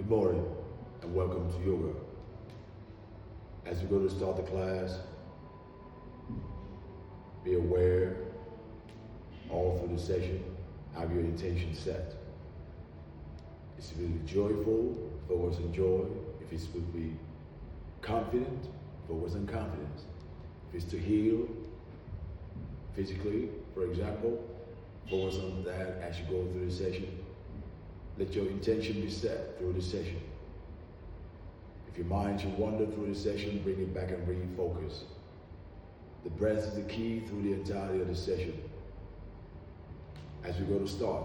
Good morning and welcome to yoga. As we go to start the class, be aware all through the session, have your intention set. It's really joyful, focus on joy. If it's to be confident, focus on confidence. If it's to heal physically, for example, focus on that as you go through the session. Let your intention be set through the session. If your mind should wander through the session, bring it back and refocus. The breath is the key through the entirety of the session. As we go to start,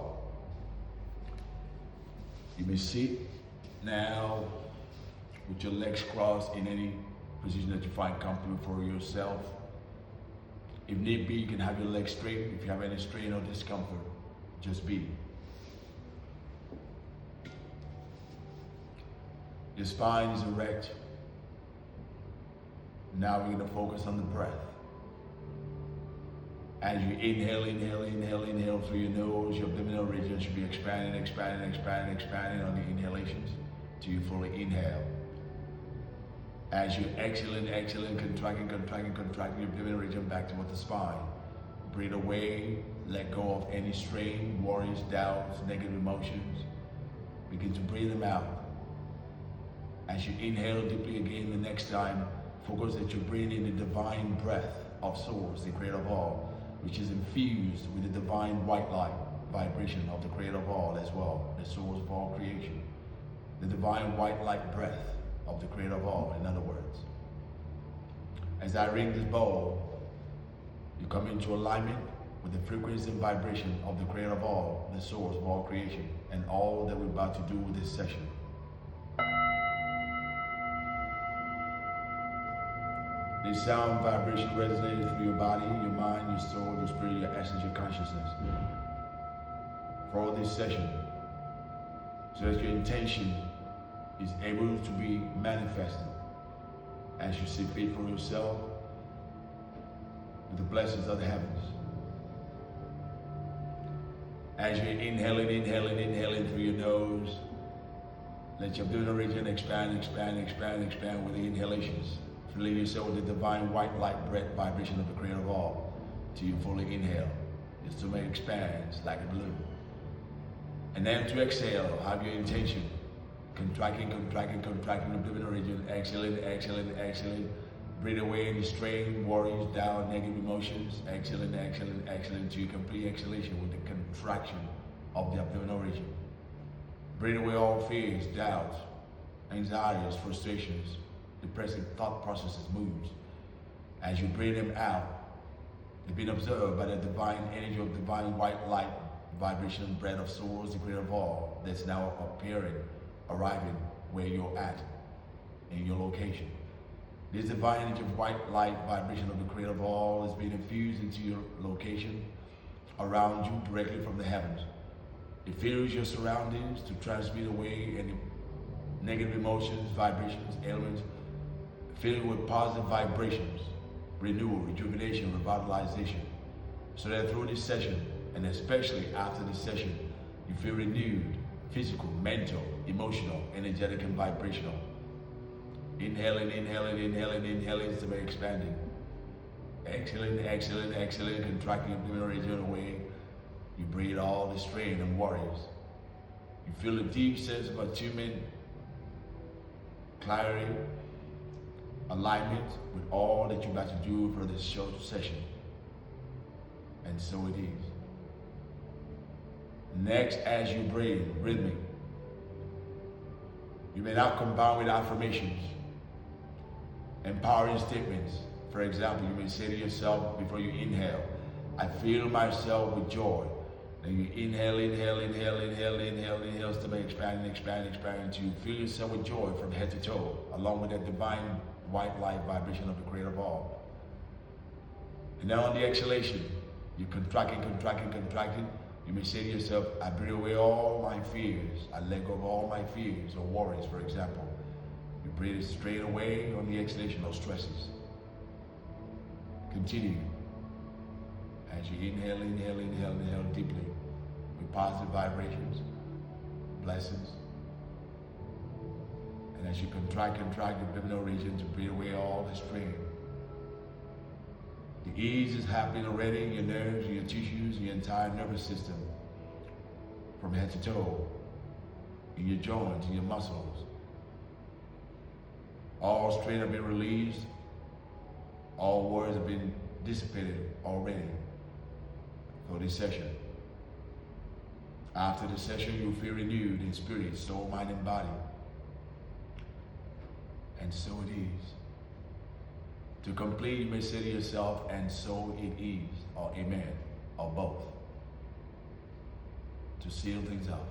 you may sit now with your legs crossed in any position that you find comfortable for yourself. If need be, you can have your legs straight. If you have any strain or discomfort, just be. Your spine is erect. Now we're going to focus on the breath. As you inhale through your nose, your abdominal region should be expanding on the inhalations till you fully inhale. As you exhaling, contracting your abdominal region back toward the spine. Breathe away, let go of any strain, worries, doubts, negative emotions. Begin to breathe them out. As you inhale deeply again the next time, focus that you breathe in the divine breath of Source, the Creator of all, which is infused with the divine white light vibration of the Creator of all as well, the source of all creation. The divine white light breath of the Creator of all, in other words. As I ring this bowl, you come into alignment with the frequency and vibration of the Creator of all, the source of all creation, and all that we're about to do with this session. This sound vibration resonates through your body, your mind, your soul, your spirit, your essence, your consciousness. For this session, so that your intention is able to be manifested as you see fit for yourself with the blessings of the heavens. As you're inhaling through your nose, let your abdominal region expand with the inhalations. Fill yourself with the divine white light breath vibration of the Creator of all till you fully inhale. Your stomach expands like a balloon. And then to exhale, have your intention. Contracting the abdominal region. Exhaling. Breathe away any strain, worries, doubt, negative emotions. Exhaling to your complete exhalation with the contraction of the abdominal region. Breathe away all fears, doubts, anxieties, frustrations, depressive thought processes, moods. As you breathe them out, they've been observed by the divine energy of divine white light, vibration, breath of Source, the Creator of all, that's now arriving where you're at, in your location. This divine energy of white light, vibration of the Creator of all is being infused into your location, around you, directly from the heavens. It fills your surroundings to transmit away any negative emotions, vibrations, ailments, filled with positive vibrations, renewal, rejuvenation, revitalization, so that through this session, and especially after this session, you feel renewed, physical, mental, emotional, energetic, and vibrational. Inhaling, to be expanding. Exhaling, contracting abdominal region away. You breathe all the strain and worries. You feel a deep sense of attunement, clarity, alignment with all that you're about to do for this short session. And so it is. Next, as you breathe, rhythmic, you may now combine with affirmations, empowering statements. For example, you may say to yourself before you inhale, I fill myself with joy. Then you inhale, stomach expanding until you fill yourself with joy from head to toe, along with that divine white light vibration of the Creator of all. And now on the exhalation, you're contracting. You may say to yourself, I breathe away all my fears. I let go of all my fears or worries, for example. You breathe it straight away on the exhalation, no stresses. Continue. As you inhale deeply with positive vibrations, blessings, And as you contract your abdominal region to breathe away all the strain. The ease is happening already in your nerves, in your tissues, in your entire nervous system. From head to toe, in your joints, in your muscles. All strain have been released. All worries have been dissipated already for this session. After the session, you'll feel renewed in spirit, soul, mind, and body. And so it is. To complete, you may say to yourself, and so it is, or amen, or both. To seal things up.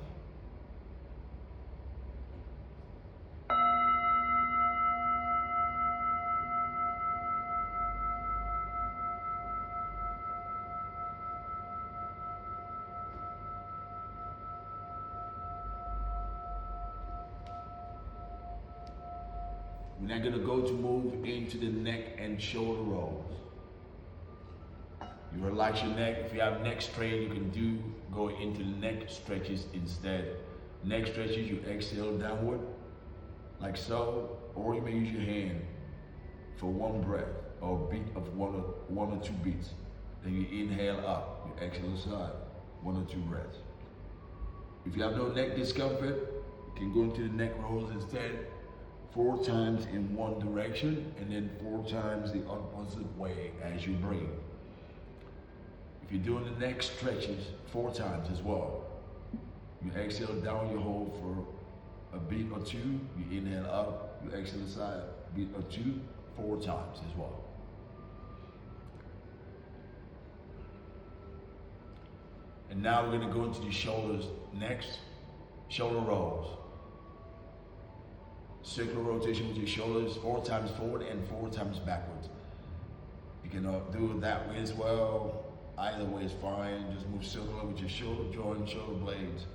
We're now going to go to move into the neck and shoulder rolls. You relax your neck. If you have neck strain, you can go into the neck stretches instead. Neck stretches, you exhale downward, like so, or you may use your hand for one breath, or a beat of one or two beats. Then you inhale up, you exhale aside, 1 or 2 breaths. If you have no neck discomfort, you can go into the neck rolls instead. 4 times in one direction, and then 4 times the opposite way as you breathe. If you're doing the neck stretches 4 times as well, you exhale down, you hold for a beat or 2, you inhale up, you exhale aside, beat or 2, 4 times as well. And now we're going to go into the shoulders next, shoulder rolls. Circular rotation with your shoulders 4 times forward and 4 times backwards. You can do it that way as well. Either way is fine. Just move circular with your shoulder joint, shoulder blades.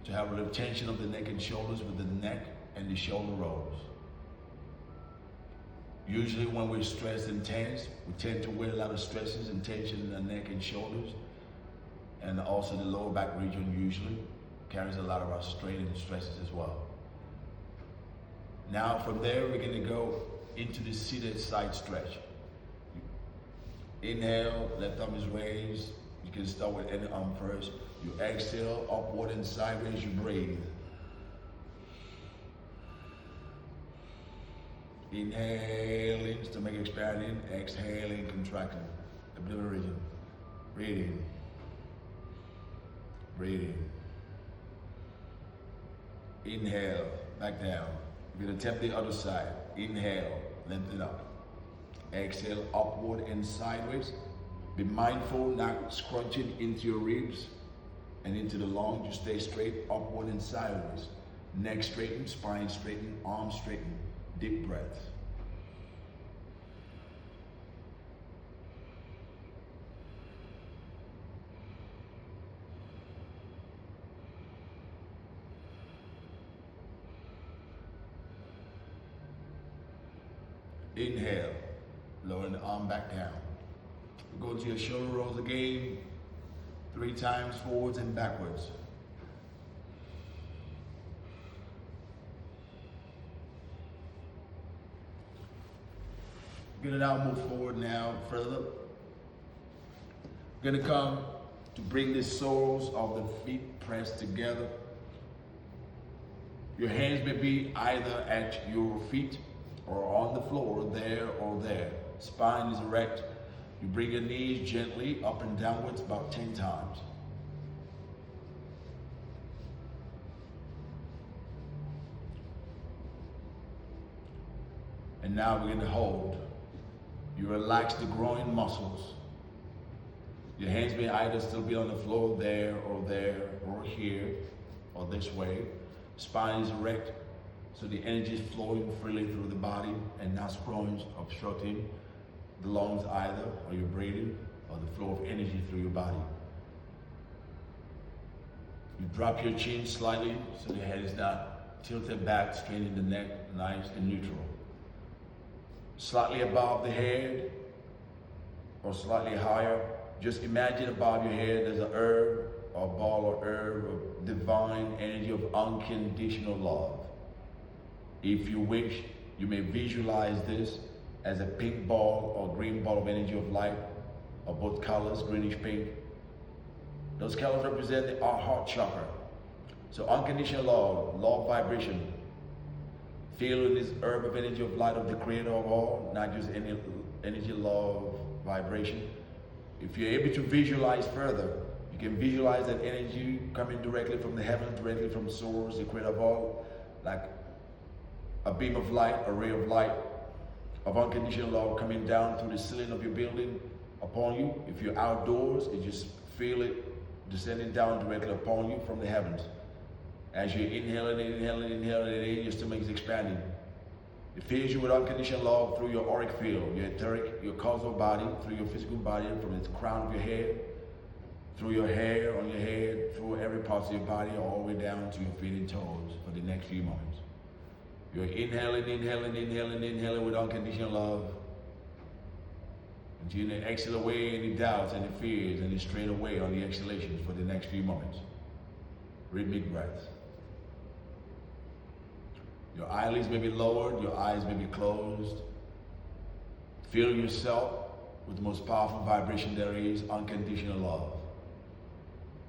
To have a little tension of the neck and shoulders with the neck and the shoulder rolls. Usually when we're stressed and tense, we tend to wear a lot of stresses and tension in the neck and shoulders. And also the lower back region usually carries a lot of our strain and stresses as well. Now from there, we're going to go into the seated side stretch. Inhale, left arm is raised. You can start with any arm first. You exhale, upward and sideways, you breathe. Inhaling, stomach expanding, exhaling, contracting. Abdominal region. Breathing. Breathing. Inhale, back down. We're going to attempt the other side. Inhale, lengthen up. Exhale, upward and sideways. Be mindful not scrunching into your ribs and into the lungs. You stay straight, upward and sideways. Neck straighten, spine straighten, arms straighten. Deep breath. Inhale, lowering the arm back down. Go to your shoulder rolls again, 3 times forwards and backwards. Good, now move forward now further. We're gonna come to bring the soles of the feet pressed together. Your hands may be either at your feet or on the floor, there or there. Spine is erect. You bring your knees gently up and downwards about 10 times. And now we're going to hold. You relax the groin muscles. Your hands may either still be on the floor, there, or here, or this way. Spine is erect. So the energy is flowing freely through the body and not obstructing the lungs either, or your breathing, or the flow of energy through your body. You drop your chin slightly so the head is not tilted back, straightening the neck, nice and neutral. Slightly above the head, or slightly higher, just imagine above your head there's a herb, or ball or herb of divine energy of unconditional love. If you wish, you may visualize this as a pink ball or green ball of energy of light, of both colors, greenish pink. Those colors represent the heart chakra. So unconditional love, law of vibration, feeling this herb of energy of light of the creator of all, not just any energy, law of vibration. If you're able to visualize further, you can visualize that energy coming directly from the heavens, directly from source, the creator of all, like a beam of light, a ray of light, of unconditional love coming down through the ceiling of your building upon you. If you're outdoors, you just feel it descending down directly upon you from the heavens. As you're inhaling, your stomach is expanding. It fills you with unconditional love through your auric field, your etheric, your causal body, through your physical body, from the crown of your head, through your hair on your head, through every part of your body, all the way down to your feet and toes for the next few moments. You're inhaling with unconditional love. And you're going to exhale away any doubts, any fears, any strain away on the exhalations for the next few moments. Rhythmic breaths. Your eyelids may be lowered, your eyes may be closed. Feel yourself with the most powerful vibration there is, unconditional love.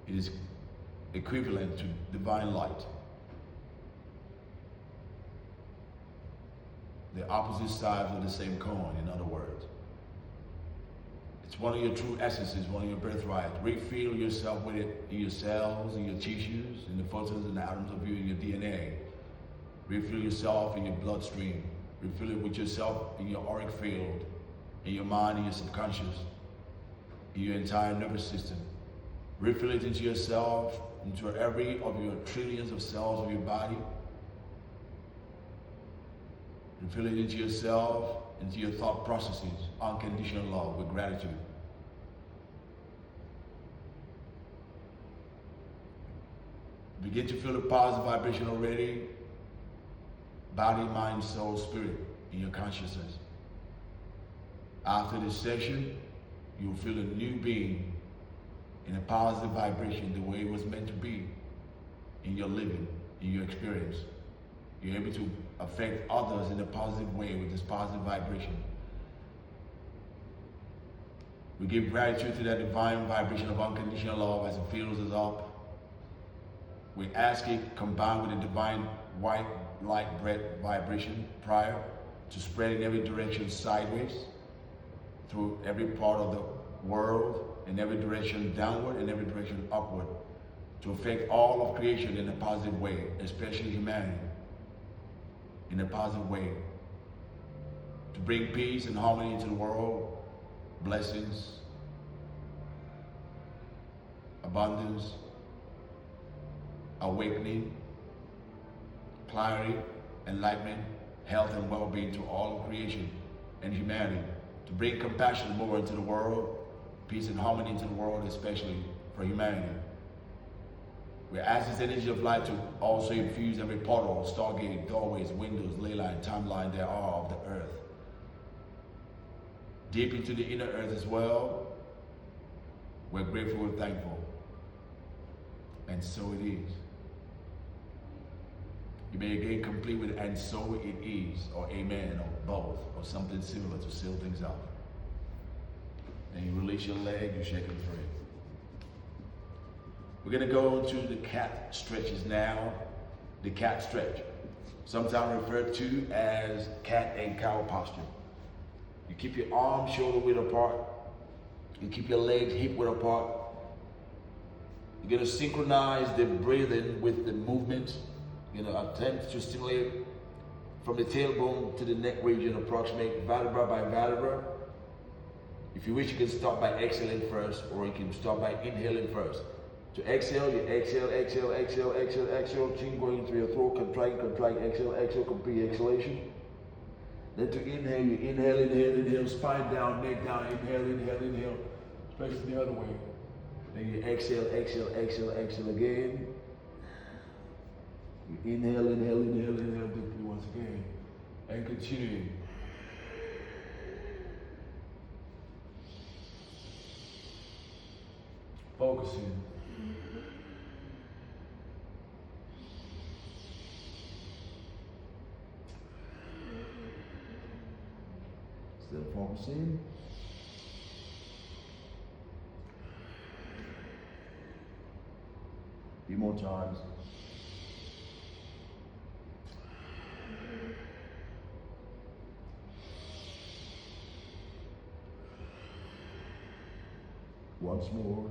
It is equivalent to divine light. The opposite sides of the same coin, in other words. It's one of your true essences, one of your birthrights. Refill yourself with it in your cells, in your tissues, in the photons and the atoms of you, in your DNA. Refill yourself in your bloodstream. Refill it with yourself in your auric field, in your mind, in your subconscious, in your entire nervous system. Refill it into yourself, into every of your trillions of cells of your body. Refill it into yourself, into your thought processes, unconditional love with gratitude. Begin to feel the positive vibration already. Body, mind, soul, spirit in your consciousness. After this session, you'll feel a new being in a positive vibration the way it was meant to be in your living, in your experience. You're able to affect others in a positive way with this positive vibration. We give gratitude to that divine vibration of unconditional love as it fills us up. We ask it combined with the divine white light breath vibration prior to spread in every direction sideways through every part of the world, in every direction downward and every direction upward, to affect all of creation in a positive way, especially humanity, in a positive way, to bring peace and harmony into the world, blessings, abundance, awakening, clarity, enlightenment, health and well-being to all of creation and humanity, to bring compassion more into the world, peace and harmony into the world, especially for humanity. We ask this energy of light to also infuse every portal, stargate, doorways, windows, ley line, timeline there are of the earth. Deep into the inner earth as well. We're grateful and thankful. And so it is. You may again complete with and so it is, or amen, or both, or something similar to seal things up. And you release your leg, you shake them free. We're going to go to the cat stretches now. The cat stretch, sometimes referred to as cat and cow posture. You keep your arms shoulder width apart. You keep your legs hip width apart. You're going to synchronize the breathing with the movement. You're going to attempt to stimulate from the tailbone to the neck region, approximate vertebra by vertebra. If you wish, you can start by exhaling first, or you can start by inhaling first. To exhale, you exhale, exhale, exhale, exhale, exhale, chin going through your throat, contract, contract, exhale, exhale, complete exhalation. Then to inhale, you inhale, inhale, inhale, spine down, neck down, inhale, inhale, inhale, especially the other way. Then you exhale, exhale, exhale, exhale again. You inhale, inhale, inhale, inhale deeply once again. And continuing. Focusing. Arms in. Few more times. Once more.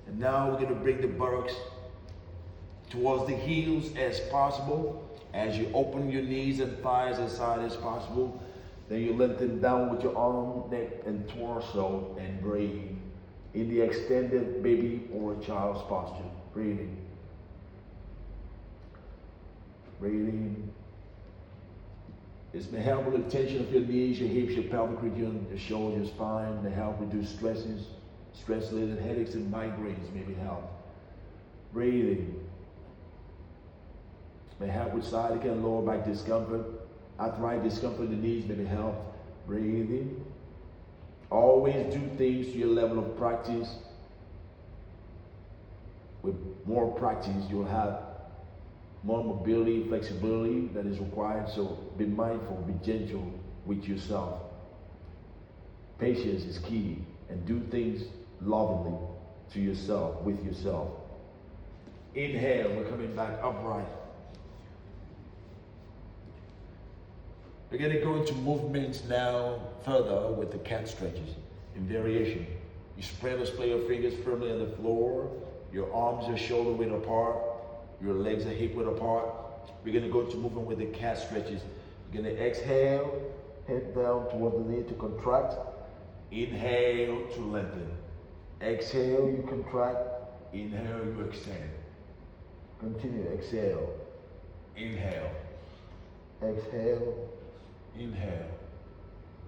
And now we're going to bring the buttocks towards the heels as possible. As you open your knees and thighs as side as possible, then you lengthen down with your arm, neck, and torso, and breathe in the extended baby or child's posture. Breathing. Breathing. This may help with the tension of your knees, your hips, your pelvic region, your shoulders, your spine. May help reduce stresses, stress-related headaches, and migraines. Maybe help. Breathing. May help with sciatic and lower back discomfort, arthritis discomfort in the knees. Maybe help. Breathing. Always do things to your level of practice. With more practice, you'll have more mobility, flexibility that is required. So be mindful, be gentle with yourself. Patience is key, and do things lovingly to yourself, with yourself. Inhale, we're coming back upright. We're going to go into movements now further with the cat stretches in variation. You spread or splay your fingers firmly on the floor. Your arms are shoulder width apart. Your legs are hip width apart. We're going to go to movement with the cat stretches. You're going to exhale, head down toward the knee to contract. Inhale to lengthen. Exhale, you contract. Inhale, you extend. Continue. Exhale. Inhale. Exhale. Inhale.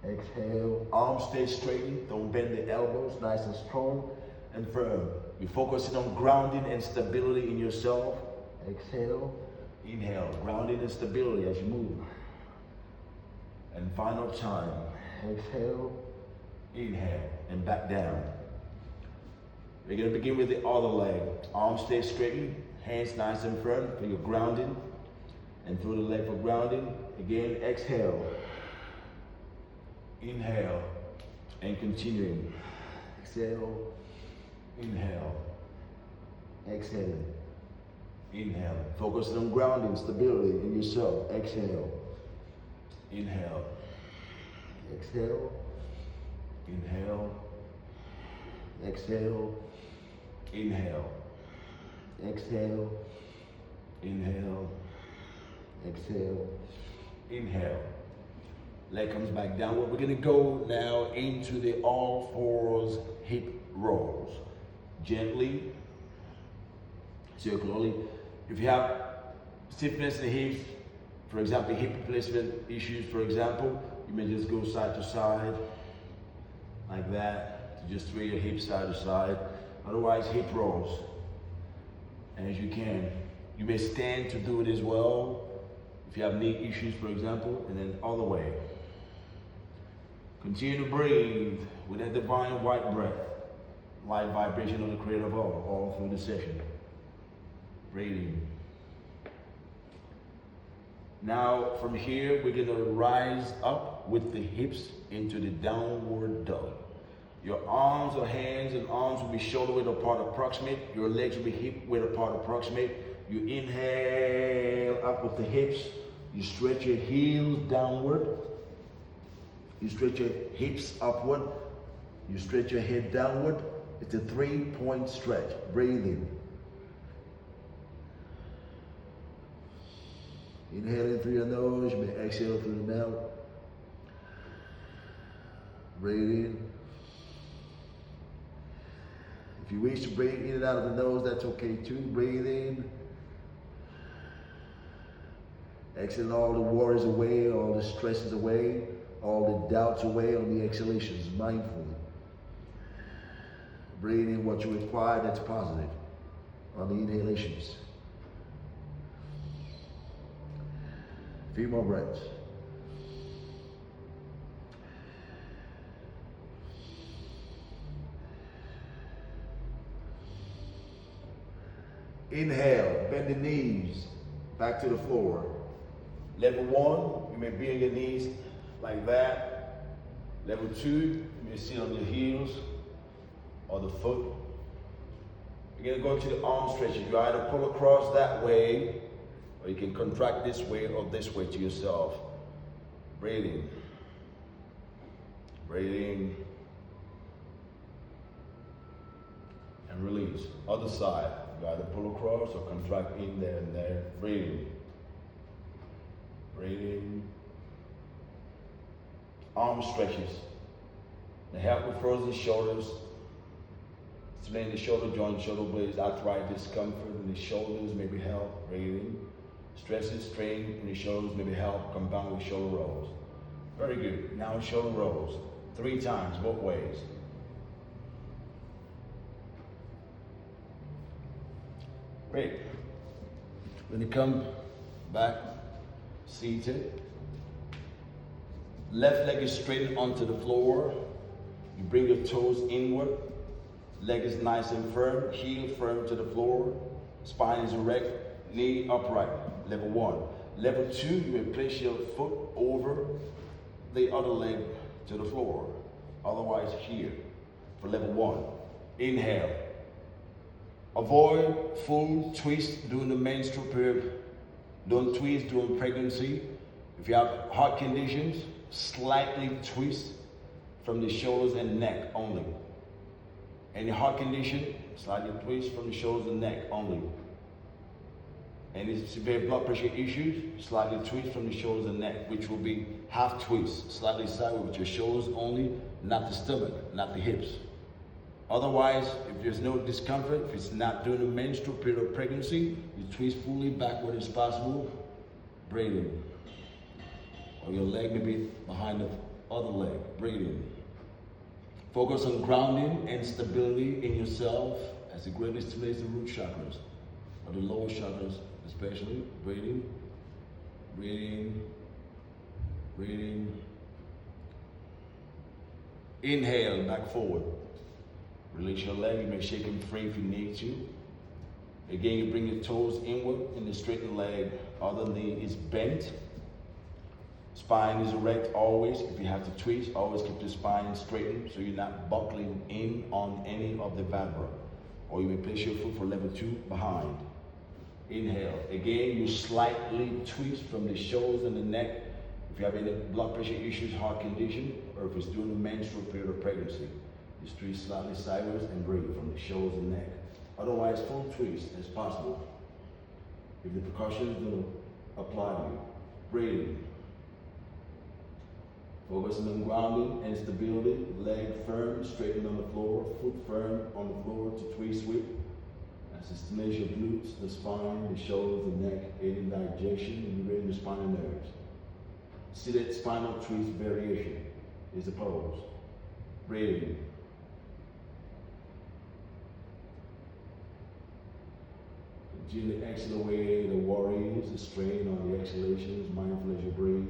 Exhale. Arms stay straight. Don't bend the elbows. Nice and strong and firm. You're focusing on grounding and stability in yourself. Exhale. Inhale. Grounding and stability as you move. And final time. Exhale. Inhale. And back down. We're going to begin with the other leg. Arms stay straight. Hands nice and firm for your grounding. And through the leg for grounding. Again, exhale. Inhale. And continuing. Exhale. Inhale. Exhale. Inhale. Focus on grounding, stability in yourself. Exhale. Inhale. Exhale. Inhale. Exhale. Inhale. Exhale. Inhale. Exhale. Inhale. Leg comes back downward. We're going to go now into the all fours hip rolls. Gently, circularly. If you have stiffness in the hips, for example, hip replacement issues, for example, you may just go side to side, like that. So just sway your hips side to side. Otherwise, hip rolls, as you can. You may stand to do it as well, if you have knee issues, for example, and then all the way. Continue to breathe with that divine white breath. Light vibration of the creator all through the session. Breathing. Now from here we're going to rise up with the hips into the downward dog. Your arms or hands and arms will be shoulder width apart approximate. Your legs will be hip width apart approximate. You inhale up with the hips. You stretch your heels downward. You stretch your hips upward. You stretch your head downward. It's a 3-point stretch. Breathing. Inhaling through your nose, you may exhale through the mouth. Breathing. If you wish to breathe in and out of the nose, that's okay too. Breathing. Exhaling all the worries away, all the stresses away, all the doubts away on the exhalations, mindfully. Breathing in what you require that's positive on the inhalations. A few more breaths. Inhale, bend the knees, back to the floor. Level 1, you may be on your knees like that. Level 2, you may sit on your heels or the foot. You're gonna go to the arm stretches. You either pull across that way, or you can contract this way or this way to yourself. Breathing. Breathing. And release. Other side. You either pull across or contract in there and there. Breathing. Breathing. Arm stretches. The help with frozen shoulders. Explain the shoulder joints, shoulder blades, arthritis, discomfort in the shoulders, maybe help. Breathing. Stresses, strain in the shoulders, maybe help. Compound with shoulder rolls. Very good. Now shoulder rolls. 3 times, both ways. Great. When you come back, seated, left leg is straight onto the floor. You bring your toes inward. Leg is nice and firm, heel firm to the floor. Spine is erect, knee upright. Level 1. Level 2, you may place your foot over the other leg to the floor. Otherwise here for level 1. Inhale. Avoid full twist during the menstrual period. Don't twist during pregnancy. If you have heart conditions, slightly twist from the shoulders and neck only. Any heart condition, slightly twist from the shoulders and neck only. Any severe blood pressure issues, slightly twist from the shoulders and neck, which will be half twist, slightly sideways with your shoulders only, not the stomach, not the hips. Otherwise, if there's no discomfort, if it's not during the menstrual period of pregnancy, you twist fully backward as possible, breathing. Or your leg may be behind the other leg, breathing. Focus on grounding and stability in yourself as it greatly stimulates the root chakras, or the lower chakras especially. Breathing, breathing, breathing. Inhale, back forward. Release your leg, you may shake them free if you need to. Again, you bring your toes inward in the straightened leg. Other knee is bent. Spine is erect always. If you have to twist, always keep the spine straightened so you're not buckling in on any of the vertebra. Or you may place your foot for level 2 behind. Inhale. Again, you slightly twist from the shoulders and the neck. If you have any blood pressure issues, heart condition, or if it's during the menstrual period of pregnancy, just twist slightly sideways and breathe from the shoulders and neck. Otherwise, full twist as possible. If the precautions don't apply to you, breathing. Focusing on grounding and stability, leg firm, straightened on the floor, foot firm on the floor to twist with. As it stimulates your glutes, the spine, the shoulders, the neck, aiding digestion, and liberating the spinal nerves. Seated spinal twist variation is the pose. Breathing. Gently exhale away the worries, the strain on the exhalations, mindful as you breathe.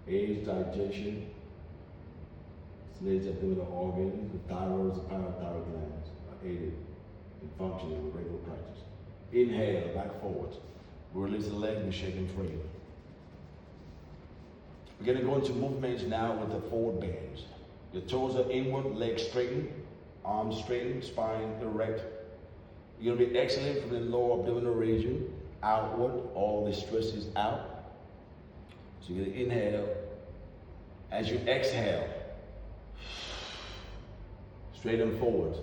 Aids digestion, stimulates abdominal organs, the thyroid, the parathyroid glands are aided in functioning with regular practice. Inhale, back forward. We release the leg and shake them free. We're going to go into movements now with the forward bends. Your toes are inward, legs straightened, arms straightened, spine erect. You're going to be exhaling from the lower abdominal region, outward, all the stress is out. So you're going to inhale. As you exhale, straighten forward.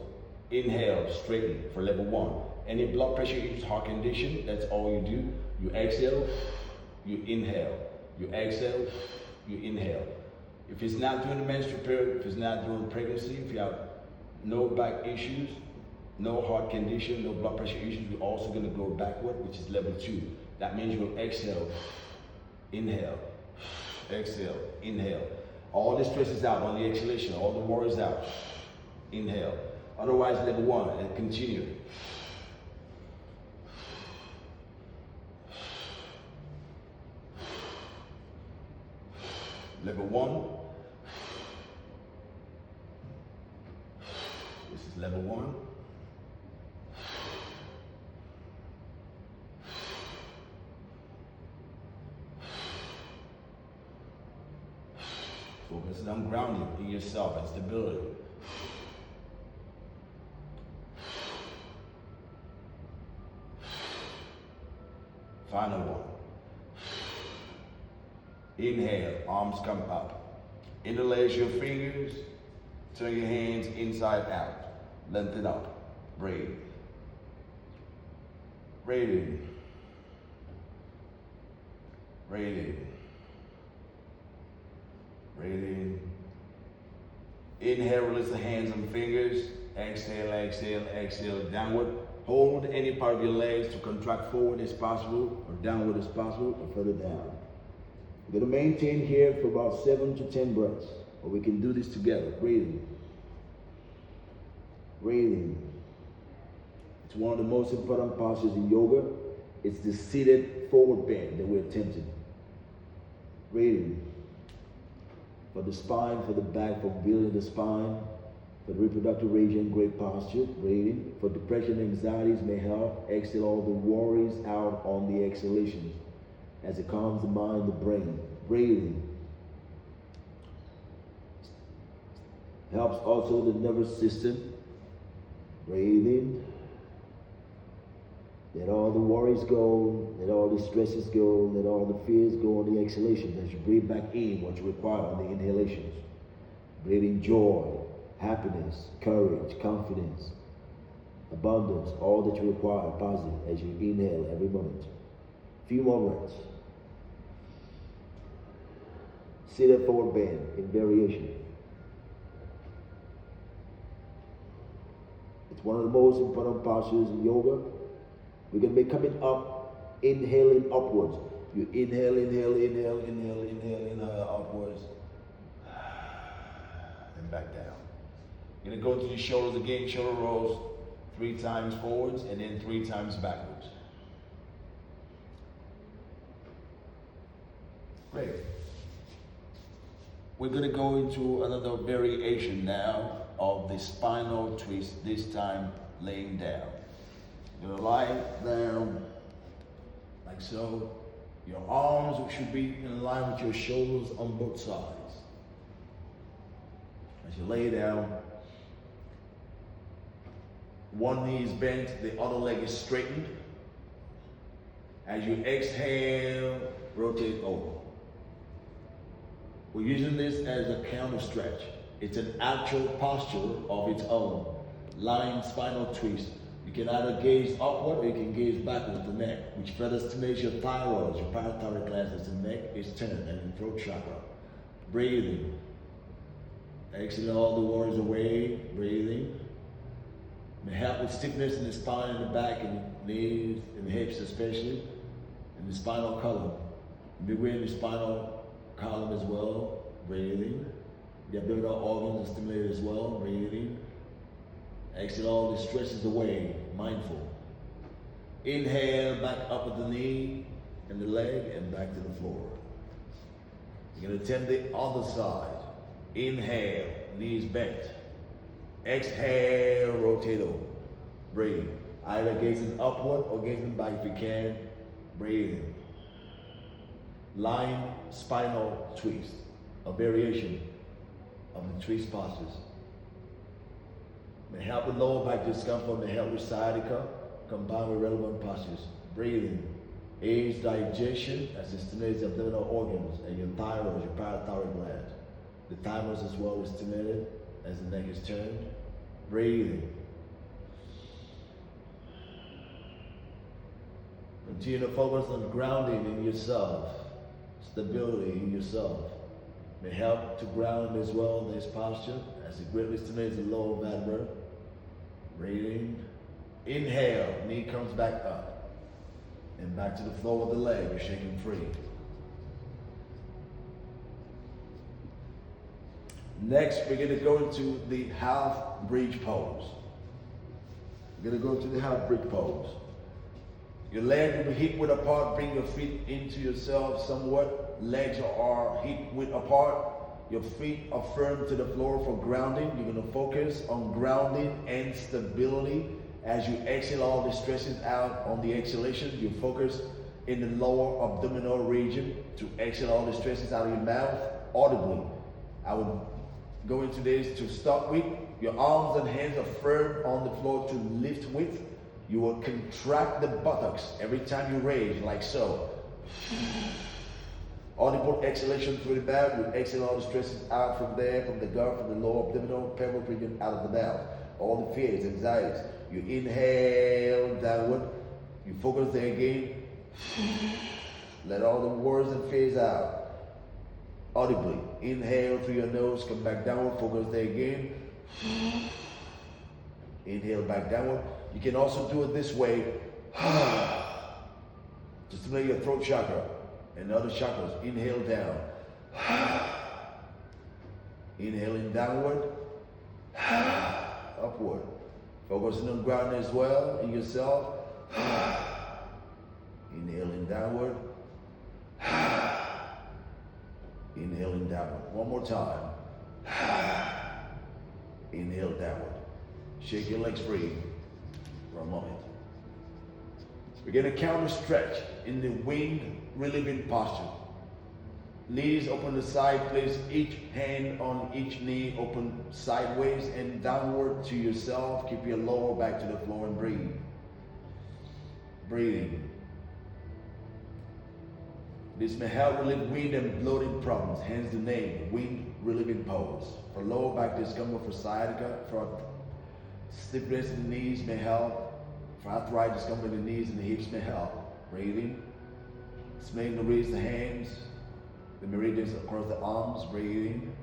Inhale, straighten for level 1. Any blood pressure issues, heart condition, that's all you do. You exhale, you inhale. You exhale, you inhale. If it's not during the menstrual period, if it's not during pregnancy, if you have no back issues, no heart condition, no blood pressure issues, we're also going to go backward, which is level 2. That means you'll exhale, inhale, exhale, inhale. All the stress is out on the exhalation, all the worries out. Inhale. Otherwise, level 1, and continue. Level 1. This is level 1. Focusing on grounding in yourself and stability. Final one. Inhale, arms come up. Interlace your fingers, turn your hands inside out. Lengthen up. Breathe. Breathe in. Breathe in. Breathe in. Inhale, release the hands and fingers. Exhale, exhale, exhale, downward. Hold any part of your legs to contract forward as possible, or downward as possible, or further down. We're going to maintain here for about 7 to 10 breaths, or we can do this together. Breathing. Breathing. It's one of the most important postures in yoga. It's the seated forward bend that we're attempting. Breathing. For the spine, for the back, for building the spine, for the reproductive region, great posture. Breathing. For depression and anxieties may help. Exhale all the worries out on the exhalations as it calms the mind, the brain. Breathing. Helps also the nervous system. Breathing. Let all the worries go, let all the stresses go, let all the fears go on the exhalations as you breathe back in what you require on the inhalations. Breathing joy, happiness, courage, confidence, abundance, all that you require, positive, as you inhale every moment. Few more breaths. Seated forward bend in variation. It's one of the most important postures in yoga. We're going to be coming up, inhaling upwards. You inhale, inhale, inhale, inhale, inhale, inhale upwards. And back down. You're going to go to the shoulders again, shoulder rolls 3 times forwards and then 3 times backwards. Great. We're going to go into another variation now of the spinal twist, this time laying down. You're gonna lie down like so. Your arms should be in line with your shoulders on both sides. As you lay down, one knee is bent, the other leg is straightened. As you exhale, rotate over. We're using this as a counter stretch. It's an actual posture of its own. Lying spinal twist. You can either gaze upward or you can gaze backwards the neck, which further stimulates your thyroid, your parathyroid glands as the neck is turned, and the throat chakra. Breathing. Exhale all the worries away. Breathing. May help with stiffness in the spine and the back and the knees and the hips especially, and the spinal column. Midway in the spinal column as well. Breathing. The abdominal organs are stimulated as well. Breathing. Exhale all the stresses away, mindful. Inhale, back up at the knee and the leg and back to the floor. You're going to attempt the other side. Inhale, knees bent. Exhale, rotate over. Breathe. Either gazing upward or gazing back if you can. Breathing. Lying spinal twist, a variation of the twist postures. May help with lower back discomfort, may help with sciatica, combined with relevant postures. Breathing aids digestion as it stimulates the abdominal organs and your thyroid, your parathyroid gland. The thymus as well is stimulated as the neck is turned. Breathing. Continue to focus on grounding in yourself, stability in yourself. May help to ground as well in this posture as it greatly stimulates the lower vertebra. Breathing. Inhale, knee comes back up. And back to the floor with the leg, you're shaking free. Next, we're going to go into the half bridge pose. We're going to go to the half bridge pose. Your legs will be hip width apart. Bring your feet into yourself somewhat. Legs are hip width apart. Your feet are firm to the floor for grounding. You're going to focus on grounding and stability. As you exhale all the stresses out on the exhalation, you focus in the lower abdominal region to exhale all the stresses out of your mouth audibly. I will go into this to start with. Your arms and hands are firm on the floor to lift with. You will contract the buttocks every time you raise, like so. Audible exhalation through the mouth. You exhale all the stresses out from there, from the gut, from the lower abdominal, pelvic region, out of the mouth. All the fears, anxieties. You inhale downward. You focus there again. Let all the worries and fears out. Audibly. Inhale through your nose, come back downward, focus there again. Inhale back downward. You can also do it this way. To stimulate your throat chakra and other chakras. Inhale down. Inhaling downward. Upward. Focusing on ground as well in yourself. Inhaling downward. Inhaling downward. One more time. Inhale downward. Shake your legs free for a moment. We're going to counter stretch in the winged relieving posture. Knees open to side, place each hand on each knee, open sideways and downward to yourself. Keep your lower back to the floor and breathe. Breathing. This may help relieve wind and bloating problems, hence the name, wind relieving pose. For lower back discomfort, for sciatica, for stiffness in the knees may help. For arthritis, discomfort in the knees and the hips may help. Breathing. Smelling the wrists, the hands, the meridians across the arms. Breathing.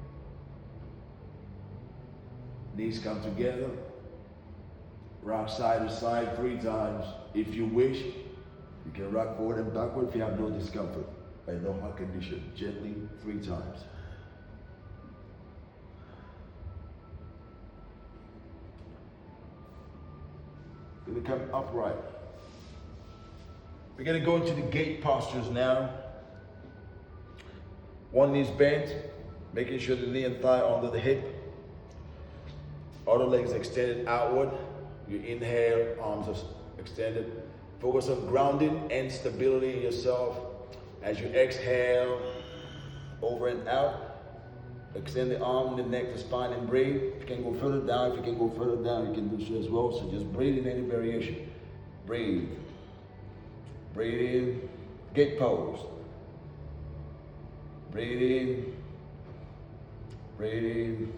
Knees come together. Rock side to side 3 times. If you wish, you can rock forward and backward if you have no discomfort. By no heart condition, gently 3 times. Gonna come upright. We're gonna go into the gate postures now. One knee's bent, making sure the knee and thigh under the hip. Other legs extended outward. You inhale, arms are extended. Focus on grounding and stability in yourself. As you exhale, over and out, extend the arm, the neck, the spine, and breathe. If you can go further down, you can do so as well. So just breathe in any variation. Breathe. Breathe in. Gate pose. Breathe in. Breathe in.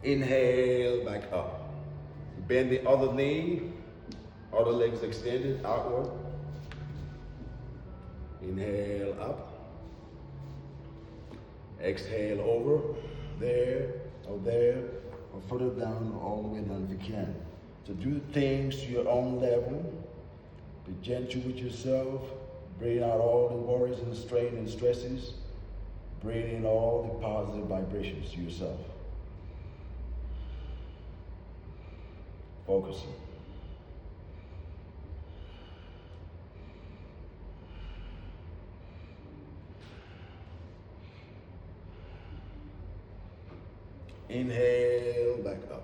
Inhale, back up. Bend the other knee. Other legs extended outward. Inhale up. Exhale over. There, or there, or further down, all the way down if you can. So do things to your own level. Be gentle with yourself. Bring out all the worries and strain and stresses. Bring in all the positive vibrations to yourself. Focusing. Inhale, back up.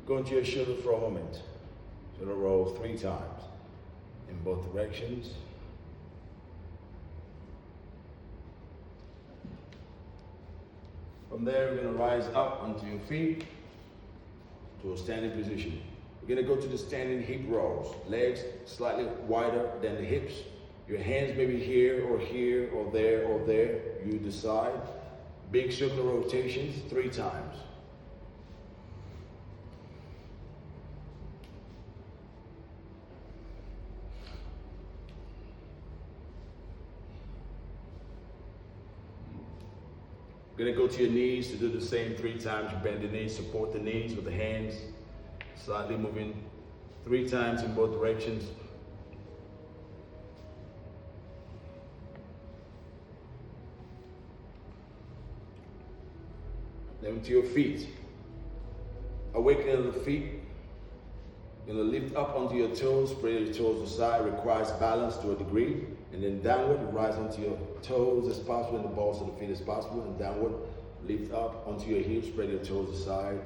Go into your shoulder for a moment. Shoulder roll 3 times in both directions. From there, we're going to rise up onto your feet to a standing position. We're going to go to the standing hip rolls. Legs slightly wider than the hips. Your hands maybe here or there or there. You decide. Big circular rotations 3 times. You're gonna go to your knees to do the same 3 times. You bend the knees, support the knees with the hands, slightly moving 3 times in both directions. Then to your feet. Awakening of the feet. You're gonna lift up onto your toes, spread your toes aside, requires balance to a degree. And then downward, rise onto your toes as possible, and the balls of the feet as possible. And downward, lift up onto your hips, spread your toes aside.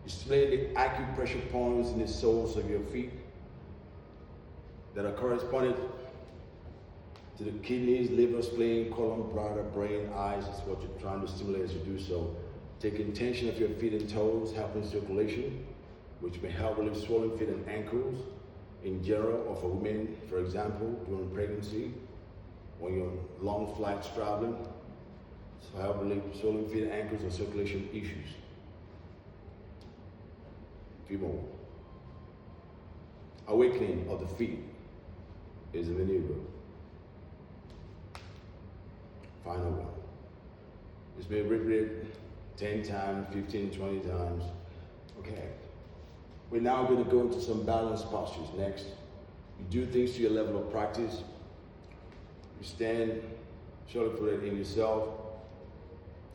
Display the acupressure points in the soles of your feet that are corresponding to the kidneys, liver, spleen, colon, bladder, brain, eyes. Is what you're trying to stimulate as you do so. Taking tension of your feet and toes, helping circulation, which may help relieve swollen feet and ankles in general, or for women, for example, during pregnancy, when you're on long flights traveling. So help relieve swollen feet and ankles or circulation issues. A few more. Awakening of the feet is a maneuver. Final one. It's been repeated 10 times, 15, 20 times. Okay. We're now going to go into some balance postures next. You do things to your level of practice. You stand shoulder footed in yourself.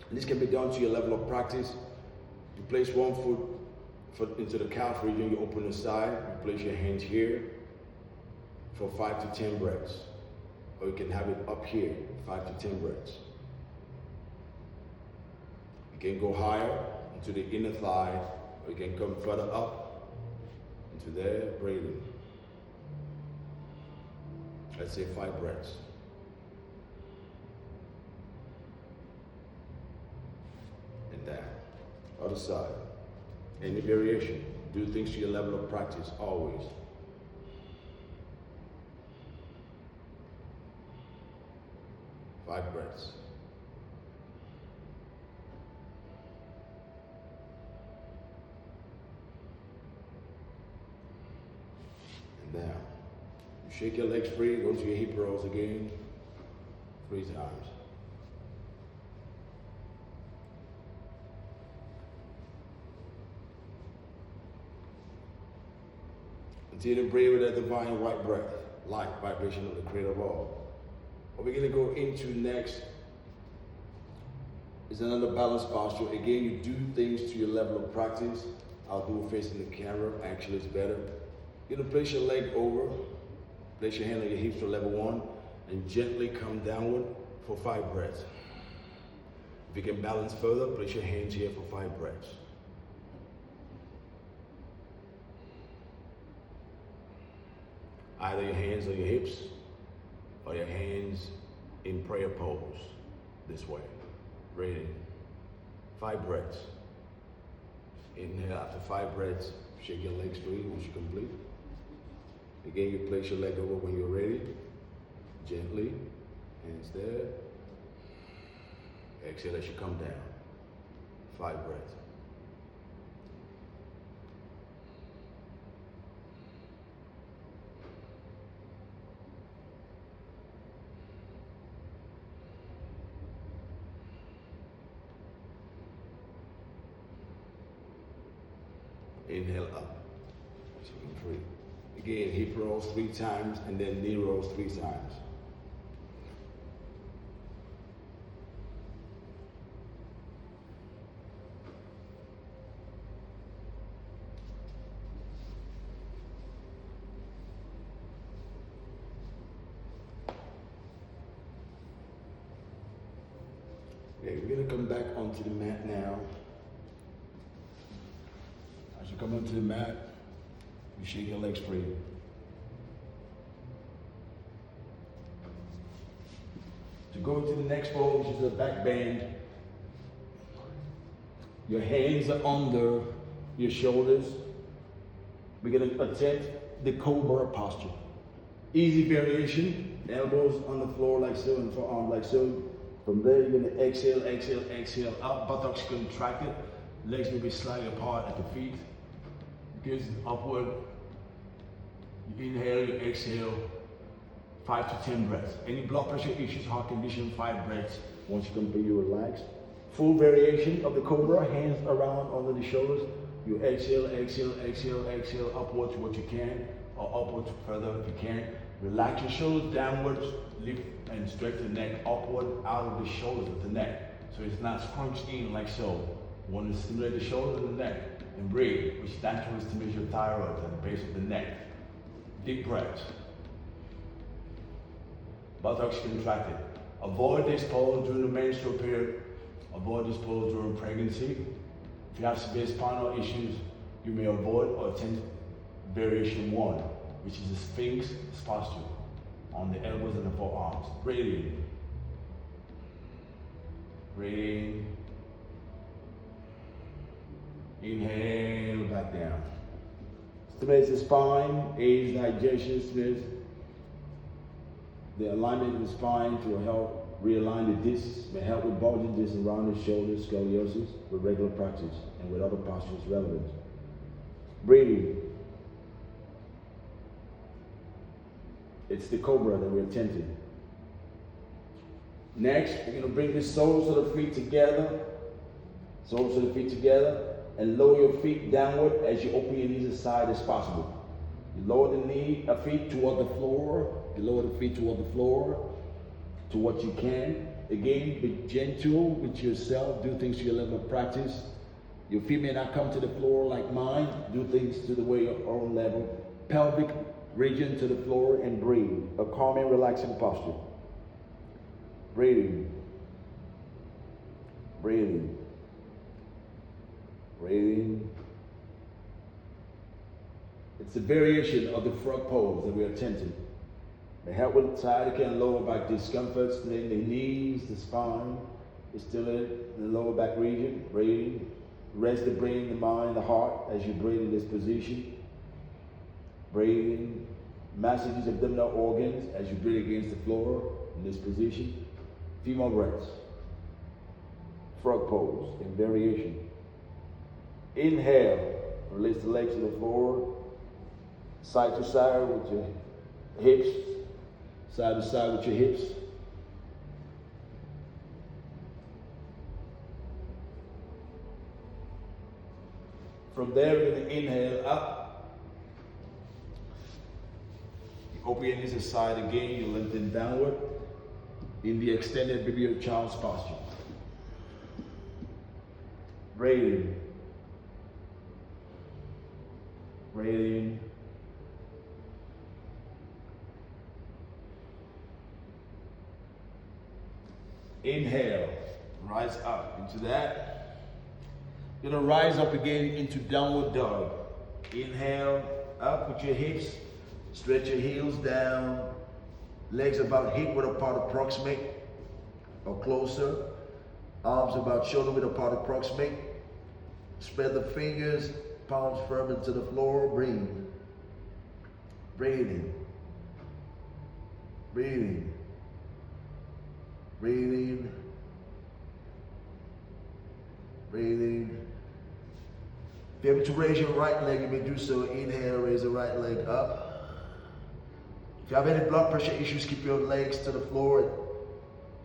And this can be done to your level of practice. You place one foot into the calf region, you open the side, you place your hands here for 5 to 10 breaths. Or you can have it up here, 5 to 10 breaths. You can go higher into the inner thigh, or you can come further up into there, breathing. Let's say 5 breaths. And down. Other side. Any variation. Do things to your level of practice, always. Five breaths. And down. You shake your legs free, go to your hip rolls again, 3 times. Continue to breathe with that divine white breath, light vibration of the creator of all. What we're going to go into next is another balance posture. Again, you do things to your level of practice. I'll do it facing the camera. Actually, it's better. You're going to place your leg over, place your hand on your hips for level 1, and gently come downward for 5 breaths. If you can balance further, place your hands here for 5 breaths. Either your hands on your hips or your hands in prayer pose, this way. Breathing. 5 breaths. Inhale after 5 breaths, shake your legs free once you complete. Again, you place your leg over when you're ready. Gently, hands there. Exhale as you come down. 5 breaths. Inhale up, shaking free. Again, hip rolls 3 times and then knee rolls 3 times. Okay, we're gonna come back onto the mat now. As you come onto the mat, you shake your legs free. To go into the next pose, which is a back bend. Your hands are under your shoulders. We're gonna attempt the cobra posture. Easy variation, elbows on the floor like so and forearm like so. From there, you're gonna exhale, exhale, exhale up, buttocks contracted, legs may be slightly apart at the feet. Gaze upward. You inhale, you exhale. 5 to 10 breaths. Any blood pressure issues, heart condition, 5 breaths. Once you complete, you relax. Full variation of the cobra, hands around under the shoulders. You exhale, exhale, exhale, exhale, upward to what you can, or upward further if you can. Relax your shoulders downwards, lift and stretch the neck upward out of the shoulders of the neck. So it's not scrunched in like so. You want to stimulate the shoulders and the neck. And breathe, which naturally stimulates your thyroid at the base of the neck. Deep breaths. Buttocks contracted. Avoid this pose during the menstrual period. Avoid this pose during pregnancy. If you have severe spinal issues, you may avoid or attempt variation 1, which is the Sphinx posture. on the elbows and the forearms. Breathe in. Breathe in. Inhale, back down. Stimulates the spine, aids digestion, stimulates the alignment of the spine to help realign the discs, may help with bulging discs around the shoulders, scoliosis, with regular practice and with other postures relevant. Breathing. It's the cobra that we're attempting. Next, we're going to bring the soles of the feet together. Soles of the feet together. And lower your feet downward as you open your knees as side as possible. You lower the feet toward the floor. You lower the feet toward the floor to what you can. Again, be gentle with yourself. Do things to your level of practice. Your feet may not come to the floor like mine. Do things to the way your own level. Pelvic region to the floor and breathe. A calming, relaxing posture. Breathing. Breathing. Breathing. It's a variation of the frog pose that we're attempting. May help with sciatica and lower back discomforts, in the knees, the spine. It's still in the lower back region. Breathing. Rest the brain, the mind, the heart as you breathe in this position. Breathing. Massages of abdominal organs as you breathe against the floor in this position. A few more breaths. Frog pose in variation. Inhale, release the legs to the floor, side to side with your hips, side to side with your hips. From there, we're going to inhale up. You open your knees aside again, you lengthen downward in the extended baby or child's posture. Breathing. Breathing. Inhale, rise up into that. You're gonna rise up again into downward dog. Inhale, up with your hips, stretch your heels down, legs about hip width apart approximate or closer, arms about shoulder width apart approximate. Spread the fingers, palms firm into the floor, breathe. Breathing. Breathing. Breathing. Breathing. If you're able to raise your right leg, you may do so. Inhale, raise the right leg up. If you have any blood pressure issues, keep your legs to the floor.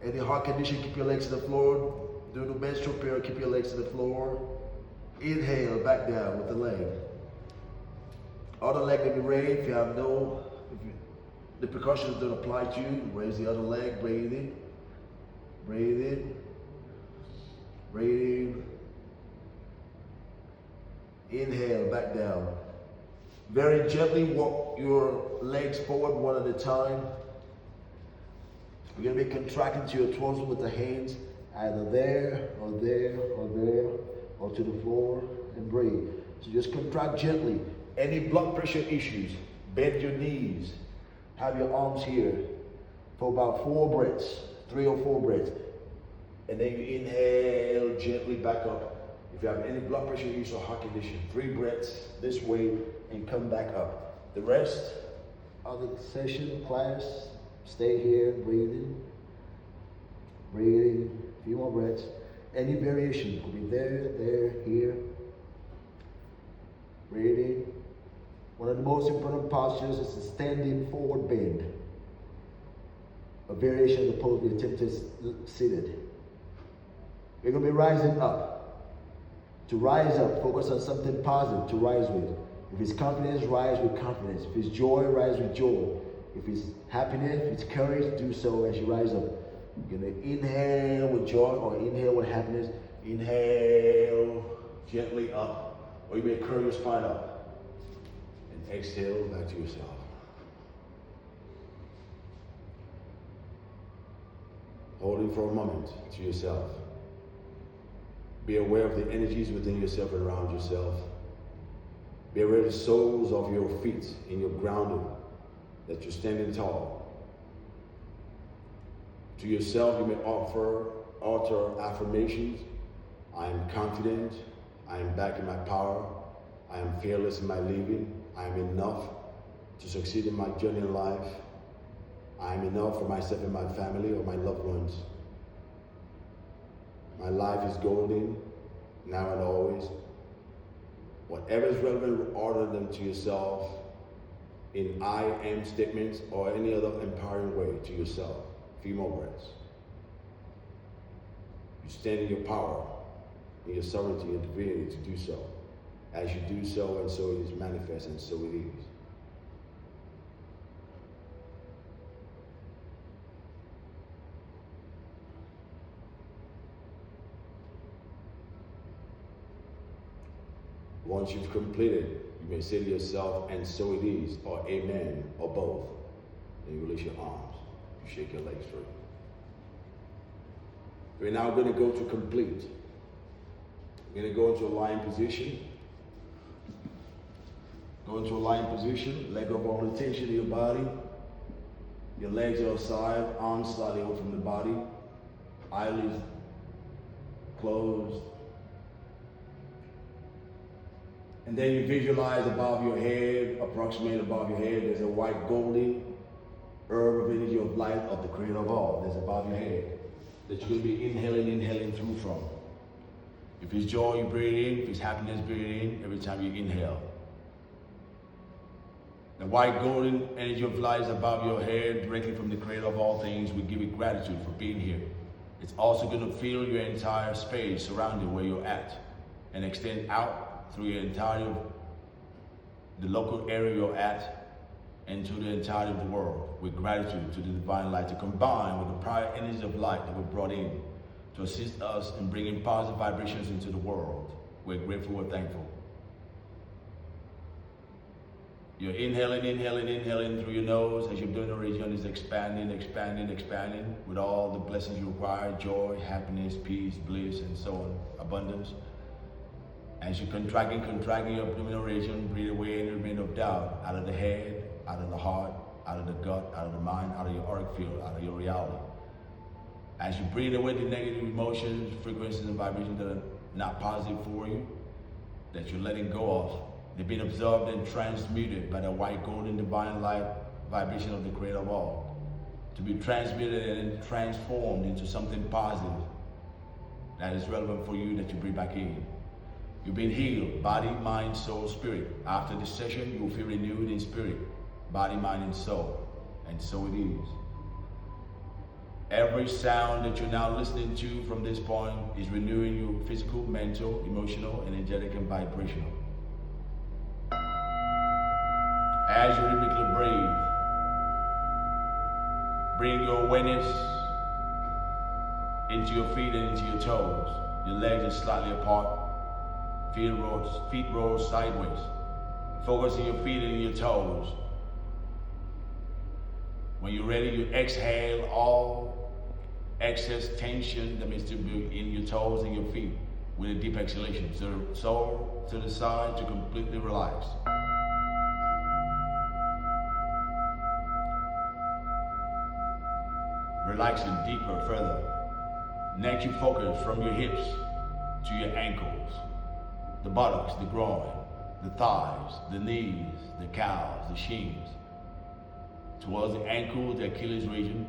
Any heart condition, keep your legs to the floor. During the menstrual period, keep your legs to the floor. Inhale, back down with the leg. Other leg may be raised. If you have the precautions don't apply to you, raise the other leg, breathe in. Breathe in. Breathe in. Inhale, back down. Very gently walk your legs forward one at a time. You're going to be contracting to your torso with the hands, either there, or there, or there, or to the floor, and breathe. So just contract gently. Any blood pressure issues, bend your knees. Have your arms here for about 4 breaths, 3 or 4 breaths. And then you inhale gently back up. If you have any blood pressure issues or heart condition, 3 breaths this way and come back up. The rest of the session, class, stay here, breathing. Breathing, a few more breaths. Any variation could be there, there, here. Breathing. One of the most important postures is the standing forward bend. A variation of the pose we attempted seated. We're going to be rising up. To rise up, focus on something positive to rise with. If it's confidence, rise with confidence. If it's joy, rise with joy. If it's happiness, if it's courage, do so as you rise up. You're going to inhale with joy or inhale with happiness. Inhale gently up. Or you may curl your spine up. And exhale back to yourself. Hold it for a moment to yourself. Be aware of the energies within yourself and around yourself. Be aware of the soles of your feet in your grounding, that you're standing tall. To yourself, you may alter affirmations. I am confident. I am back in my power. I am fearless in my living. I am enough to succeed in my journey in life. I am enough for myself and my family or my loved ones. My life is golden, now and always. Whatever is relevant, order them to yourself in I am statements or any other empowering way to yourself. Few more breaths. You stand in your power, in your sovereignty and divinity to do so. As you do so, and so it is manifest, and so it is. Once you've completed, you may say to yourself, and so it is, or amen, or both. Then you release your arms. You shake your legs free. We're now going to go to complete. We're going to go into a lying position. Go into a lying position. Let go of all the tension in your body. Your legs are aside, arms slightly away from the body. Eyelids closed. And then you visualize above your head, approximately above your head, there's a white golden herb of energy of light of the creator of all. There's above your head that you're going to be inhaling through from. If it's joy, you breathe in. If it's happiness, breathe in every time you inhale. The white golden energy of light is above your head, directly from the creator of all things. We give you gratitude for being here. It's also going to fill your entire space surrounding where you're at and extend out through your entirety of the local area you're at and to the entirety of the world with gratitude to the divine light to combine with the prior energies of light that were brought in to assist us in bringing positive vibrations into the world. We're grateful, we're thankful. You're inhaling through your nose as your abdominal region is expanding with all the blessings you require, joy, happiness, peace, bliss, and so on, abundance. As you're contracting your abdominal region, breathe away any remainder of doubt out of the head, out of the heart, out of the gut, out of the mind, out of your auric field, out of your reality. As you breathe away the negative emotions, frequencies, and vibrations that are not positive for you, that you're letting go of, they've been absorbed and transmuted by the white golden divine light vibration of the creator of all, to be transmuted and transformed into something positive that is relevant for you that you breathe back in. You've been healed, body, mind, soul, spirit. After this session, you will feel renewed in spirit, body, mind, and soul. And so it is. Every sound that you're now listening to from this point is renewing your physical, mental, emotional, energetic, and vibrational. As you rhythmically breathe, bring your awareness into your feet and into your toes. Your legs are slightly apart. Feet roll sideways. Focus on your feet and your toes. When you're ready, you exhale all excess tension that may still be in your toes and your feet with a deep exhalation. So to the side to completely relax. Relaxing deeper, further. Next, you focus from your hips to your ankles, the buttocks, the groin, the thighs, the knees, the calves, the shins, towards the ankle, the Achilles region.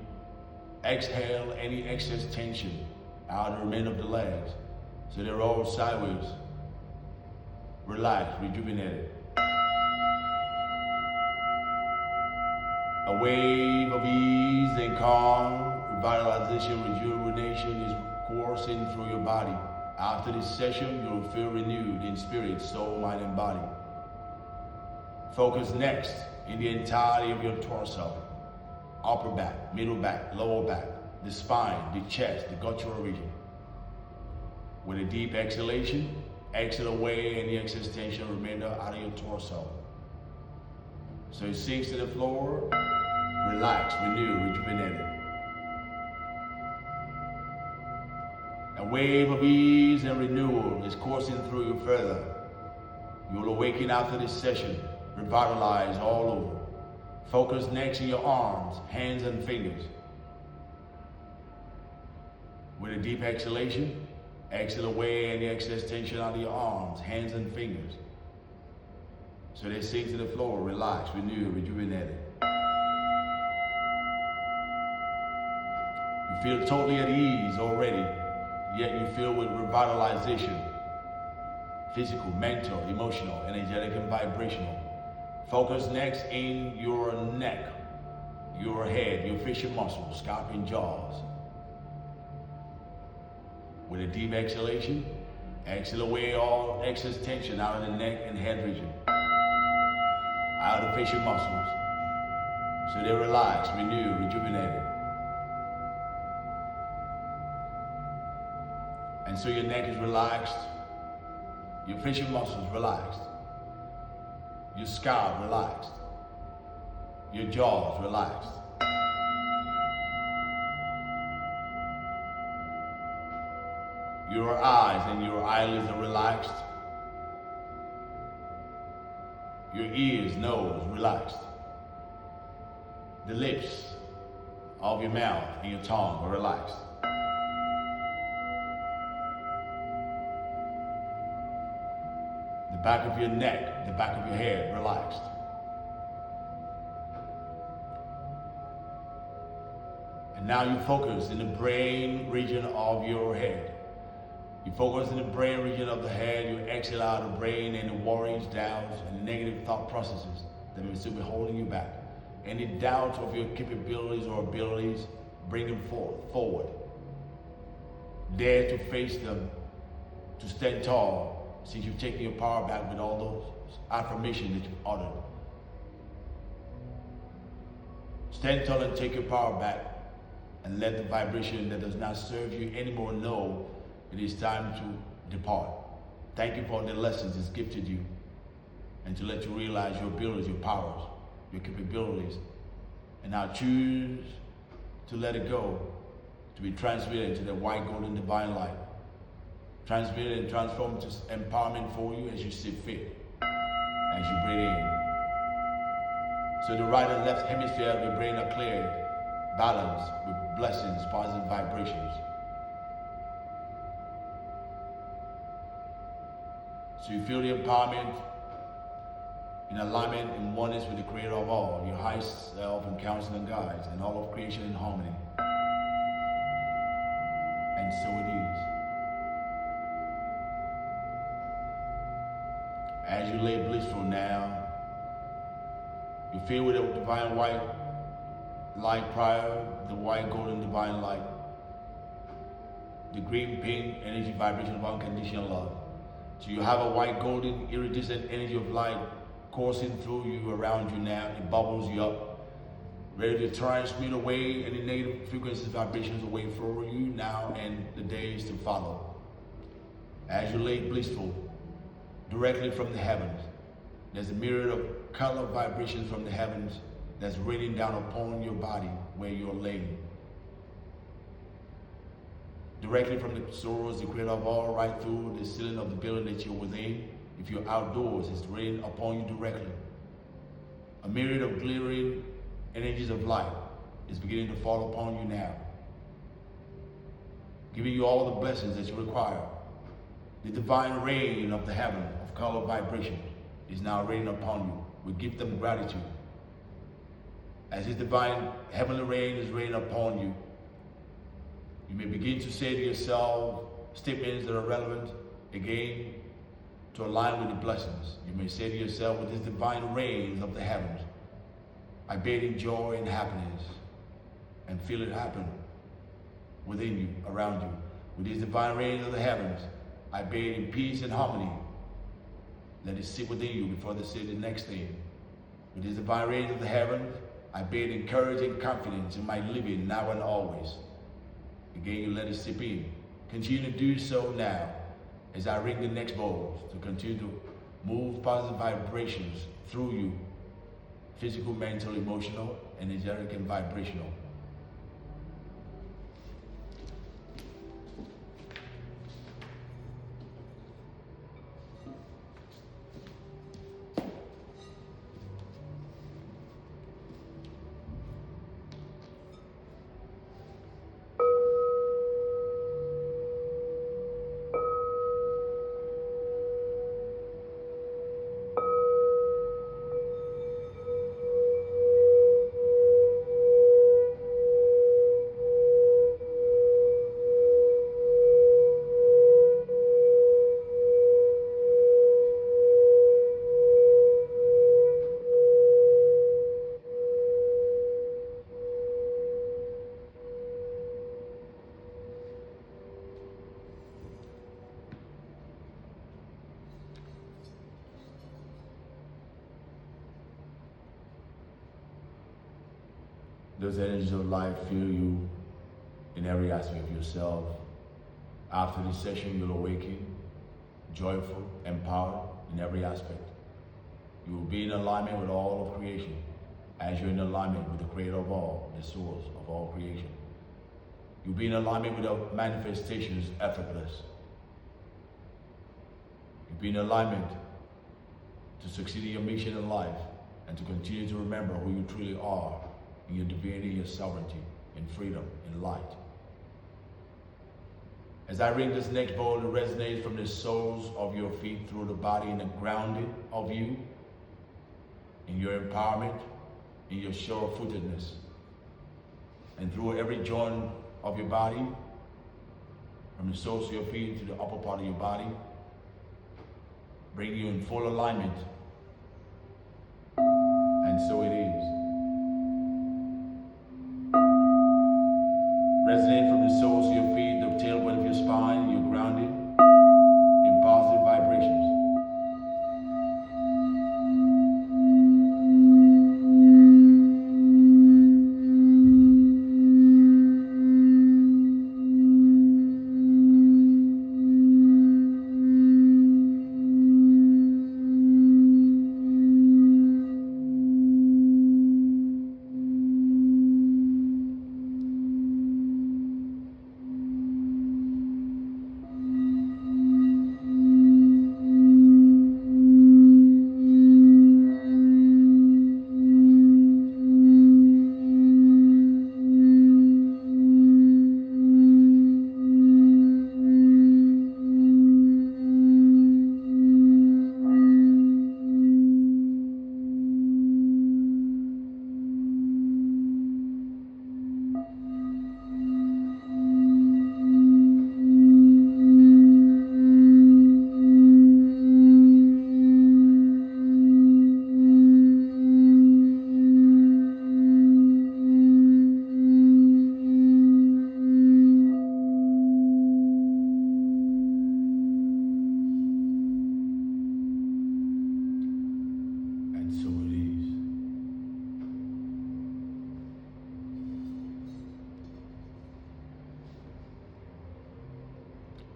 Exhale any excess tension out of the remainder of the legs, so they roll sideways. Relax, rejuvenated. A wave of ease and calm, revitalization, rejuvenation is coursing through your body. After this session, you'll feel renewed in spirit, soul, mind, and body. Focus next in the entirety of your torso. Upper back, middle back, lower back, the spine, the chest, the guttural region. With a deep exhalation, exhale away any excess tension remainder out of your torso. So it sinks to the floor, relax, renew, rejuvenated. A wave of ease and renewal is coursing through you further. You will awaken after this session, revitalized all over. Focus next in your arms, hands, and fingers. With a deep exhalation, exhale away any excess tension out of your arms, hands, and fingers. So they sink to the floor, relax, renew, rejuvenated. You feel totally at ease already, yet you feel with revitalization, physical, mental, emotional, energetic, and vibrational. Focus next in your neck, your head, your facial muscles, scalp, and jaws. With a deep exhalation, exhale away all excess tension out of the neck and head region, out of the facial muscles. So they relax, renew, rejuvenated. And so your neck is relaxed, your facial muscles relaxed, your scalp relaxed, your jaws relaxed. Your eyes and your eyelids are relaxed. Your ears, nose, relaxed. The lips of your mouth and your tongue are relaxed. The back of your neck, the back of your head, relaxed. And now you focus in the brain region of your head. You focus in the brain region of the head, you exhale out the brain and the worries, doubts, and the negative thought processes that may still be holding you back. Any doubts of your capabilities or abilities, bring them forward. Dare to face them, to stand tall, since you've taken your power back with all those affirmations that you've uttered. Stand tall and take your power back, and let the vibration that does not serve you anymore know it is time to depart. Thank you for the lessons it's gifted you, and to let you realize your abilities, your powers, your capabilities. And now choose to let it go, to be transmitted into the white golden divine light. Transmitted and transformed to empowerment for you as you see fit, as you breathe in. So the right and left hemisphere of your brain are cleared, balanced with blessings, positive vibrations. So you feel the empowerment in alignment and oneness with the creator of all, your highest self and counsel and guides, and all of creation in harmony. And so it is. As you lay blissful now, you feel with the divine white light prior, the white golden divine light, the green pink energy vibration of unconditional love. So you have a white golden iridescent energy of light coursing through you, around you now. It bubbles you up, ready to transmute away any negative frequencies, vibrations away from you now and the days to follow. As you lay blissful, directly from the heavens, there's a myriad of color vibrations from the heavens that's raining down upon your body where you're laying. Directly from the source, the creator of all, right through the ceiling of the building that you're within. If you're outdoors, it's raining upon you directly. A myriad of glittering energies of light is beginning to fall upon you now, giving you all the blessings that you require. The divine rain of the heaven of color vibration is now raining upon you. We give them gratitude. As this divine heavenly rain is raining upon you, you may begin to say to yourself statements that are relevant, again, to align with the blessings. You may say to yourself, with this divine rains of the heavens, I bathe in joy and happiness, and feel it happen within you, around you. With these divine rains of the heavens, I bathe in peace and harmony. Let it sit within you before they say the next thing. With these divine rains of the heavens, I bathe in courage and confidence in my living now and always. Again, you let it sip in. Continue to do so now as I ring the next bowls to continue to move positive vibrations through you, physical, mental, emotional, energetic, and vibrational. those energies of light fill you in every aspect of yourself. After this session, you'll awaken, joyful, empowered in every aspect. You will be in alignment with all of creation, as you're in alignment with the creator of all, the source of all creation. You'll be in alignment with the manifestations effortless. You'll be in alignment to succeed in your mission in life and to continue to remember who you truly are in your divinity, your sovereignty, in freedom, in light. As I ring this next bowl, it resonates from the soles of your feet through the body and the grounding of you, in your empowerment, in your sure-footedness, and through every joint of your body, from the soles of your feet to the upper part of your body, bring you in full alignment. And so it is. Resonate from the soles of your feet, the tailbone of your spine, you're grounded in positive vibrations.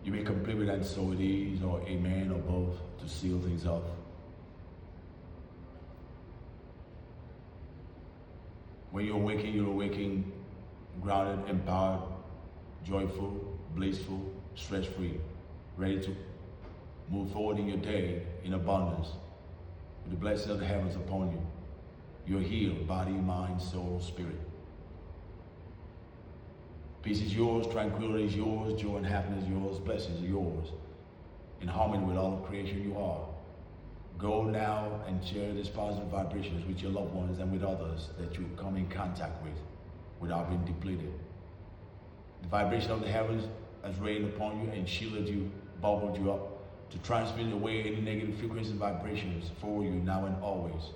You may complete with "and so it is," or "amen," or both to seal things up. When you're waking grounded, empowered, joyful, blissful, stress-free, ready to move forward in your day in abundance with the blessing of the heavens upon you. You're healed, body, mind, soul, spirit. Peace is yours, tranquility is yours, joy and happiness is yours, blessings are yours. In harmony with all of creation you are. Go now and share these positive vibrations with your loved ones and with others that you come in contact with without being depleted. The vibration of the heavens has rained upon you and shielded you, bubbled you up to transmit away any negative frequencies and vibrations for you now and always.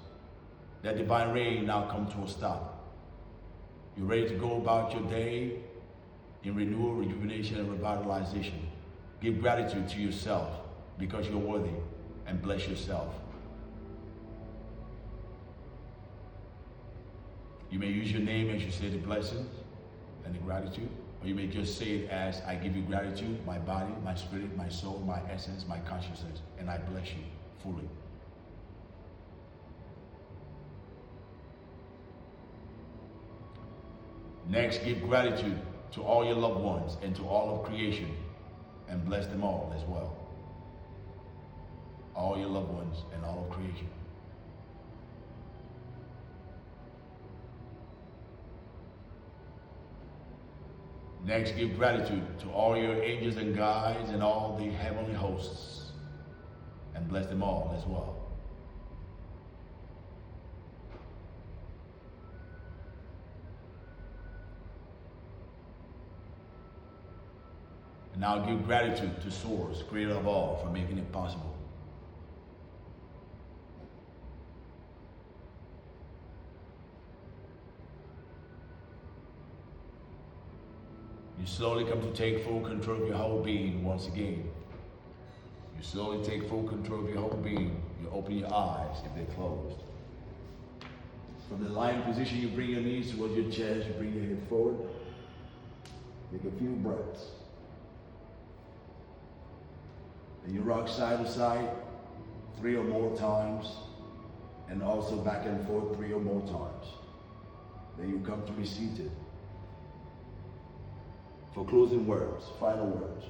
That divine rain now come to a stop. You're ready to go about your day in renewal, rejuvenation, and revitalization. Give gratitude to yourself because you're worthy, and bless yourself. You may use your name as you say the blessings and the gratitude, or you may just say it as, I give you gratitude, my body, my spirit, my soul, my essence, my consciousness, and I bless you fully. Next, give gratitude to all your loved ones and to all of creation, and bless them all as well. All your loved ones and all of creation. Next, give gratitude to all your angels and guides and all the heavenly hosts, and bless them all as well. And now give gratitude to Source, creator of all, for making it possible. You slowly come to take full control of your whole being once again. You slowly take full control of your whole being. You open your eyes if they're closed. From the lying position, you bring your knees towards your chest, you bring your head forward. Take a few breaths. Then you rock side to side 3 or more times, and also back and forth 3 or more times. Then you come to be seated. For closing words, final words.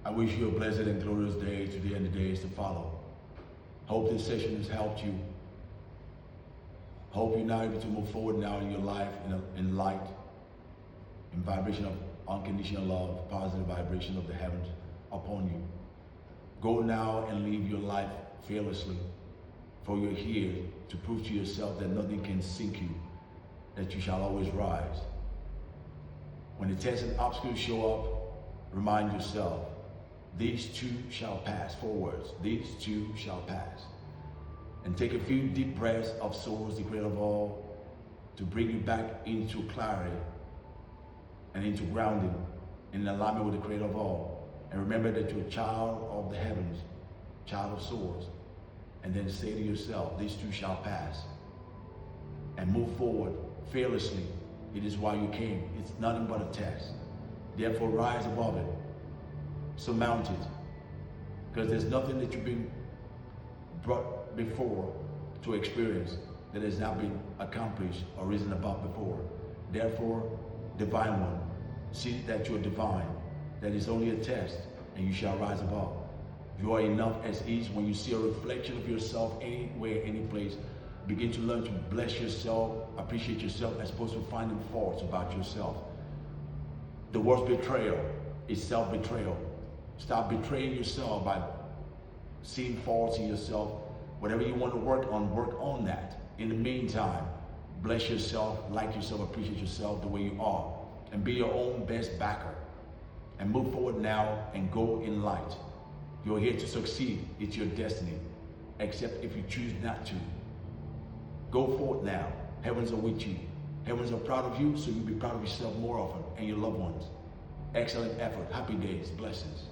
I wish you a blessed and glorious day today and the days to follow. Hope this session has helped you. Hope you're now able to move forward now in your life in light, in vibration of unconditional love, positive vibration of the heavens upon you. Go now and live your life fearlessly, for you're here to prove to yourself that nothing can sink you, that you shall always rise. When the tests and obstacles show up, remind yourself, these too shall pass. 4 words, these too shall pass. And take a few deep breaths of Source, the Creator of all, to bring you back into clarity and into grounding in alignment with the Creator of all. And remember that you're a child of the heavens, child of Source. And then say to yourself, these too shall pass. And move forward fearlessly. It is why you came. It's nothing but a test. Therefore, rise above it. Surmount it. Because there's nothing that you've been brought before to experience that has not been accomplished or risen above before. Therefore, Divine One, see that you're divine, that is only a test, and you shall rise above. You are enough as is. When you see a reflection of yourself anywhere, any place, begin to learn to bless yourself, appreciate yourself, as opposed to finding faults about yourself. The worst betrayal is self-betrayal. Stop betraying yourself by seeing faults in yourself. Whatever you want to work on that. In the meantime, bless yourself, like yourself, appreciate yourself the way you are, and be your own best backer. And move forward now and go in light. You're here to succeed. It's your destiny, except if you choose not to. Go forth now. Heavens are with you. Heavens are proud of you, so you'll be proud of yourself more often and your loved ones. Excellent effort. Happy days. Blessings.